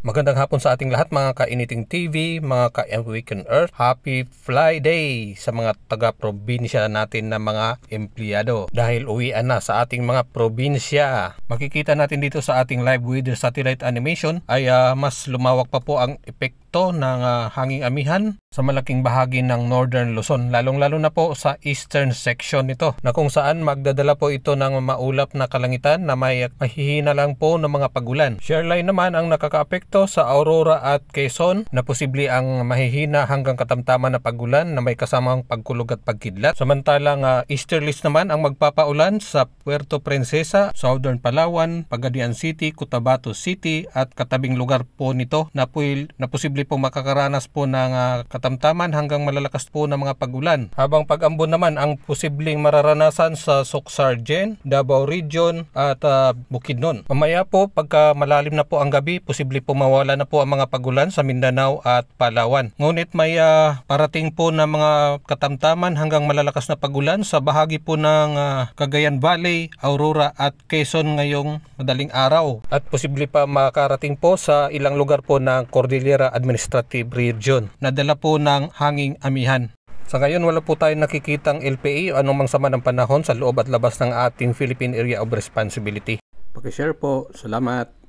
Magandang hapon sa ating lahat mga ka-Anything TV, mga ka-Weekend Earth. Happy Friday sa mga taga-probinsya natin na mga empleyado. Dahil uwian na sa ating mga probinsya. Makikita natin dito sa ating live weather satellite animation ay mas lumawak pa po ang epekto ng hanging amihan sa malaking bahagi ng Northern Luzon. Lalong-lalo na po sa eastern section nito na kung saan magdadala po ito ng maulap na kalangitan na may mahihina lang po ng mga pagulan. Shoreline naman ang nakakaapekto sa Aurora at Quezon na posible ang mahihina hanggang katamtaman na pagulan na may kasamang pagkulog at pagkidlat. Samantalang easterlies naman ang magpapaulan sa Puerto Princesa, Southern Palawan, Pagadian City, Cotabato City at katabing lugar po nito na posible po makakaranas po ng katamtaman hanggang malalakas po ng mga pagulan. Habang pag-ambon naman ang posibleng mararanasan sa Soc-Sargen, Davao Region at Bukidnon. Mamaya po pagka malalim na po ang gabi, posible po mawala na po ang mga pagulan sa Mindanao at Palawan. Ngunit may parating po na mga katamtaman hanggang malalakas na pagulan sa bahagi po ng Cagayan Valley, Aurora at Quezon ngayong madaling araw. At posible pa makarating po sa ilang lugar po ng Cordillera Administrative Region na dala po ng hanging amihan. Sa ngayon wala po tayong nakikitang LPA o anumang sama ng panahon sa loob at labas ng ating Philippine Area of Responsibility. Paki-share po. Salamat.